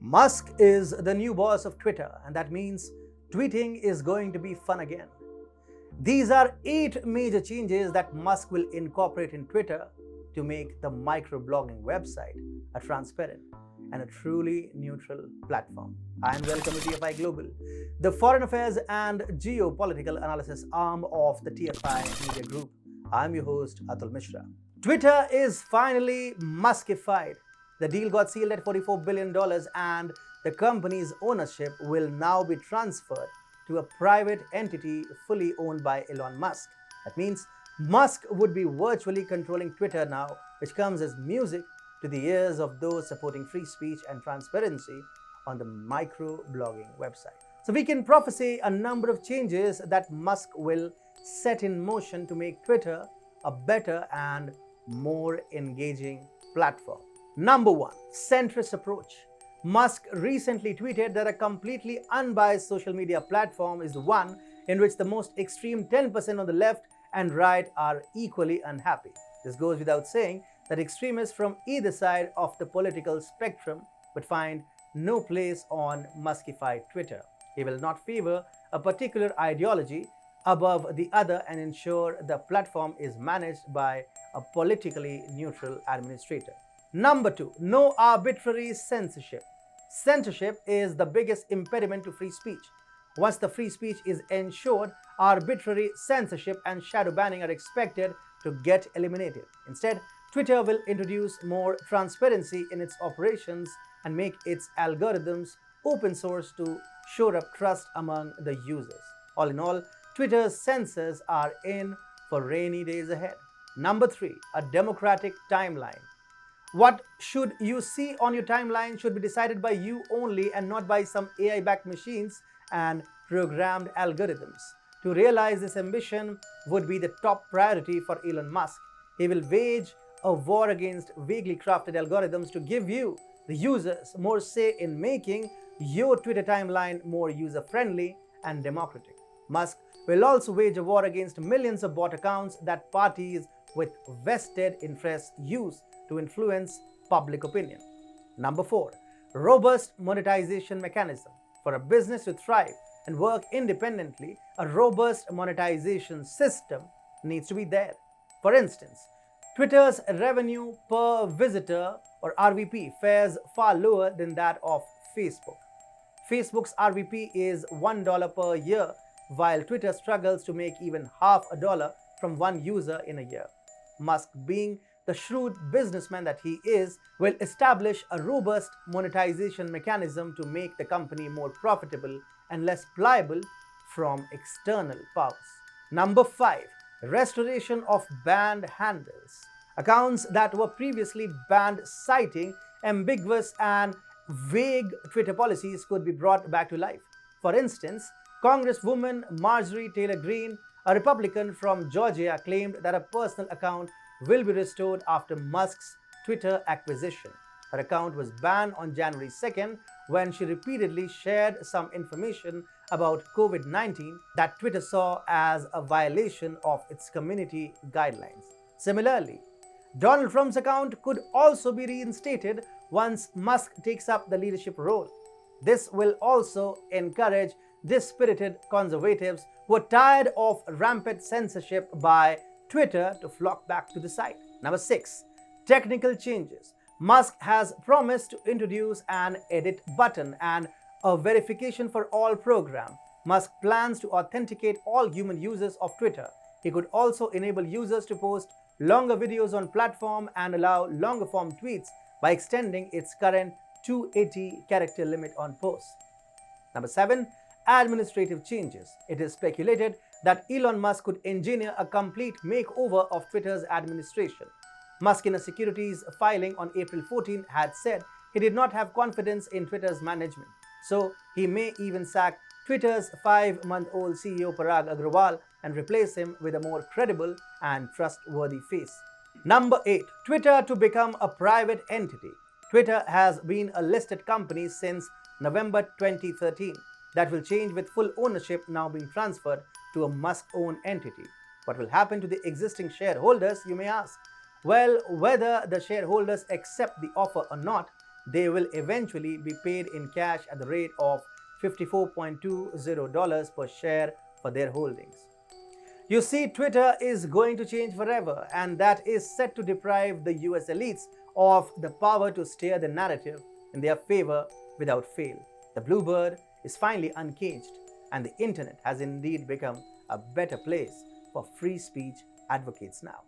Musk is the new boss of Twitter, and that means tweeting is going to be fun again. These are 8 major changes that Musk will incorporate in Twitter to make the microblogging website a transparent and a truly neutral platform. I am welcome to TFI Global, the foreign affairs and geopolitical analysis arm of the TFI Media Group. I am your host, Atul Mishra. Twitter is finally Muskified. The deal got sealed at $44 billion and the company's ownership will now be transferred to a private entity fully owned by Elon Musk. That means Musk would be virtually controlling Twitter now, which comes as music to the ears of those supporting free speech and transparency on the microblogging website. So we can prophesy a number of changes that Musk will set in motion to make Twitter a better and more engaging platform. Number 1, centrist approach. Musk recently tweeted that a completely unbiased social media platform is the one in which the most extreme 10% on the left and right are equally unhappy. This goes without saying that extremists from either side of the political spectrum would find no place on Muskified Twitter. He will not favor a particular ideology above the other and ensure the platform is managed by a politically neutral administrator. Number 2, no arbitrary censorship. Censorship is the biggest impediment to free speech. Once the free speech is ensured, arbitrary censorship and shadow banning are expected to get eliminated. Instead, Twitter will introduce more transparency in its operations and make its algorithms open source to shore up trust among the users. All in all, Twitter's censors are in for rainy days ahead. Number 3, a democratic timeline. What should you see on your timeline should be decided by you only and not by some AI-backed machines and programmed algorithms. To realize this ambition would be the top priority for Elon Musk. He will wage a war against vaguely crafted algorithms to give you, the users, more say in making your Twitter timeline more user-friendly and democratic. Musk will also wage a war against millions of bot accounts that parties with vested interests use to influence public opinion. Number 4, robust monetization mechanism. For a business to thrive and work independently, a robust monetization system needs to be there. For instance, Twitter's revenue per visitor or RVP fares far lower than that of Facebook. Facebook's RVP is $1 per year, while Twitter struggles to make even half a dollar from one user in a year. Musk, being the shrewd businessman that he is, will establish a robust monetization mechanism to make the company more profitable and less pliable from external powers. Number 5, restoration of banned handles. Accounts that were previously banned citing ambiguous and vague Twitter policies could be brought back to life. For instance, Congresswoman Marjorie Taylor Greene, a Republican from Georgia, claimed that a personal account will be restored after Musk's Twitter acquisition. Her account was banned on January 2nd when she repeatedly shared some information about COVID-19 that Twitter saw as a violation of its community guidelines. Similarly, Donald Trump's account could also be reinstated once Musk takes up the leadership role. This will also encourage dispirited conservatives who are tired of rampant censorship by Twitter to flock back to the site. Number 6, technical changes. Musk has promised to introduce an edit button and a verification for all program. Musk plans to authenticate all human users of Twitter. He could also enable users to post longer videos on platform and allow longer form tweets by extending its current 280 character limit on posts. Number 7, administrative changes. It is speculated that Elon Musk could engineer a complete makeover of Twitter's administration. Musk, in a securities filing on April 14, had said he did not have confidence in Twitter's management. So he may even sack Twitter's 5-month-old CEO Parag Agrawal and replace him with a more credible and trustworthy face. Number 8, Twitter to become a private entity. Twitter has been a listed company since November 2013. That will change with full ownership now being transferred to a Musk-owned entity. What will happen to the existing shareholders, you may ask? Well, whether the shareholders accept the offer or not, they will eventually be paid in cash at the rate of $54.20 per share for their holdings. You see, Twitter is going to change forever, and that is set to deprive the US elites of the power to steer the narrative in their favor without fail. The bluebird is finally uncaged, and the internet has indeed become a better place for free speech advocates now.